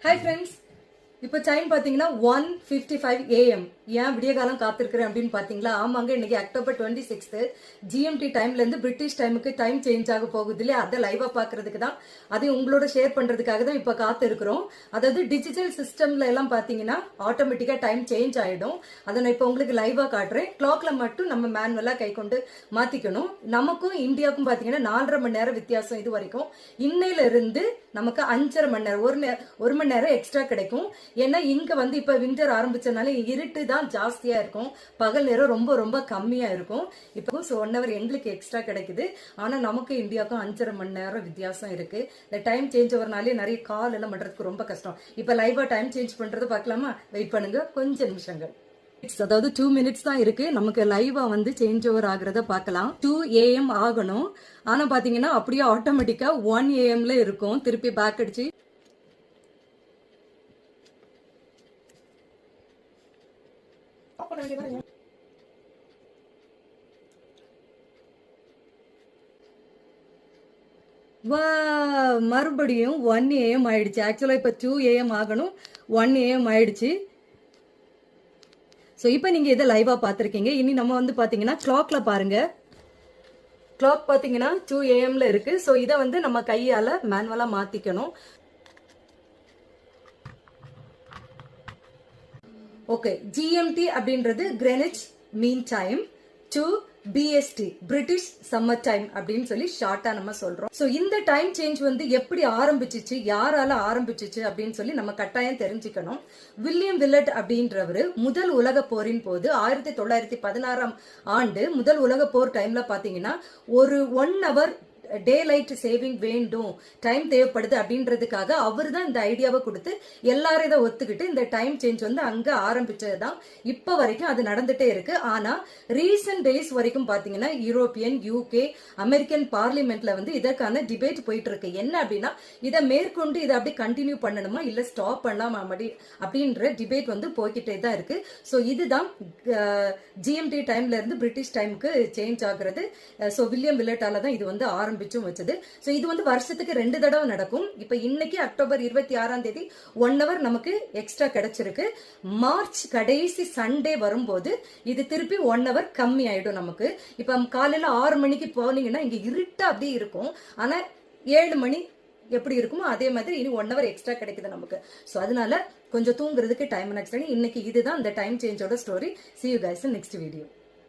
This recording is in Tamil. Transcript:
Hi friends, இப்போ டைம் பாத்தீங்கன்னா 1:55 AM. ஏன் விடிய காலம் காத்திருக்கிறேன் அப்படின்னு பாத்தீங்களா? ஆமாங்க, இன்னைக்கு அக்டோபர் 26 ஜிஎம்டி டைம்ல இருந்து பிரிட்டிஷ் டைமுக்கு டைம் சேஞ்ச் ஆக போகுது இல்லையா? அதை லைவா பாக்குறதுக்கு தான், அதை உங்களோட ஷேர் பண்றதுக்காக தான் இப்ப காத்து இருக்கிறோம். அதாவது டிஜிட்டல் சிஸ்டம்ல எல்லாம் பாத்தீங்கன்னா ஆட்டோமேட்டிக்கா டைம் சேஞ்ச் ஆயிடும். அதை நான் இப்ப உங்களுக்கு லைவா காட்டுறேன். கிளாக்ல மட்டும் நம்ம மேனுவலா கை கொண்டு மாத்திக்கணும். நமக்கும் இந்தியாவுக்கும் பாத்தீங்கன்னா 4.5 மணி நேரம் வித்தியாசம். இது வரைக்கும் இன்னையில இருந்து நமக்கு 5.5 மணி நேரம், ஒரு மணி நேரம் எக்ஸ்ட்ரா கிடைக்கும். ஏன்னா இங்க வந்து இப்ப விண்டர் ஆரம்பிச்சதுனால இருட்டு தான் ஜாஸ்தியா இருக்கும், பகல் நேரம் ரொம்ப ரொம்ப கம்மியா இருக்கும். இப்போ 1 hour எங்களுக்கு எக்ஸ்ட்ரா கிடைக்குது. ஆனா நமக்கு இந்தியாவுக்கும் 5.5 மணி நேரம் வித்தியாசம் இருக்கு. இந்த டைம் சேஞ்ச் ஓவர்னாலே நிறைய கால் எல்லாம் பண்றதுக்கு ரொம்ப கஷ்டம். இப்ப லைவா டைம் சேஞ்ச் பண்றது பார்க்கலாமா? வெயிட் பண்ணுங்க கொஞ்சம் நிமிஷங்கள். அதாவது 2 minutes தான் இருக்கு. நமக்கு லைவா வந்து சேஞ்ச் ஓவர் ஆகுறத பார்க்கலாம். 2 AM ஆகணும். ஆனா பாத்தீங்கன்னா அப்படியே ஆட்டோமேட்டிக்கா 1 AM இருக்கும். திருப்பி பேக் அடிச்சு மறுபடியும் 1 AM ஆயிடுச்சு. ஆக்சுவலா இப்ப 2 AM ஆகணும், 1 AM ஆயிடுச்சு. ஸோ இப்போ நீங்க இதை லைவா பார்த்துருக்கீங்க. இனி நம்ம வந்து பாத்தீங்கன்னா கிளாக்ல பாருங்க. கிளாக் பாத்தீங்கன்னா 2 AM இருக்கு. ஸோ இதை வந்து நம்ம கையால மேனுவலா மாத்திக்கணும். ஓகே, ஜிஎம்டி அப்படின்றது Greenwich mean time, to BST British summer time அப்படின்னு சொல்லி ஷார்ட்டா நம்ம சொல்றோம். சோ இந்த டைம் சேஞ்ச் வந்து எப்படி ஆரம்பிச்சிச்சு, யாரால ஆரம்பிச்சிச்சு அப்படின்னு சொல்லி நம்ம கட்டாயம் தெரிஞ்சுக்கணும். வில்லியம் வில்லட் அப்படின்றவரு முதல் உலக போரின் போது 1916 ஆண்டு முதல் உலக போர் டைம்ல பாத்தீங்கன்னா ஒரு 1 hour டே லைட் சேவிங் வேண்டும், டைம் தேவைப்படுது அப்படின்றதுக்காக அவர் தான் இந்த ஐடியாவை கொடுத்து எல்லாரும் இதை ஒத்துக்கிட்டு இந்த டைம் சேஞ்ச் வந்து அங்க ஆரம்பிச்சதுதான். இப்ப வரைக்கும் அது நடந்துட்டே இருக்கு. ஆனா ரீசன்ட் டேஸ் வரைக்கும் பாத்தீங்கன்னா யூரோப்பியன், யூகே, அமெரிக்கன் பார்லிமெண்ட்ல வந்து இதற்கான டிபேட் போயிட்டு இருக்கு. என்ன அப்படின்னா, இதை மேற்கொண்டு இதை அப்படி கண்டினியூ பண்ணணுமா இல்ல ஸ்டாப் பண்ணலாமா அப்படின்ற டிபேட் வந்து போய்கிட்டே தான் இருக்கு. சோ இதுதான் ஜிஎம்டி டைம்ல இருந்து பிரிட்டிஷ் டைமுக்கு சேஞ்ச் ஆகுறது. சோ வில்லியம் வில்லட்டால தான் இது வந்து வச்சது. சோ இது வந்து வருஷத்துக்கு 2 தடவை நடக்கும். இப்ப இன்னைக்கு அக்டோபர் 26 1 hour நமக்கு எக்ஸ்ட்ரா கிடைச்சிருக்கு. மார்ச் கடைசி சண்டே வரும்போது இது திருப்பி 1 hour கம்மி ஆயிடும் நமக்கு. இப்ப காலையில 6 மணிக்கு போனீங்கன்னா இங்க இருட்டா அப்படியே இருக்கும். ஆனா 7 மணி எப்படி இருக்குமோ அதே மாதிரி இனி 1 hour எக்ஸ்ட்ரா கிடைக்குது நமக்கு. சோ அதனால கொஞ்சம் தூங்குறதுக்கு டைம் நெக்ஸ்ட். இன்னைக்கு இதுதான் இந்த டைம் சேஞ்சோட story. See you guys in next video.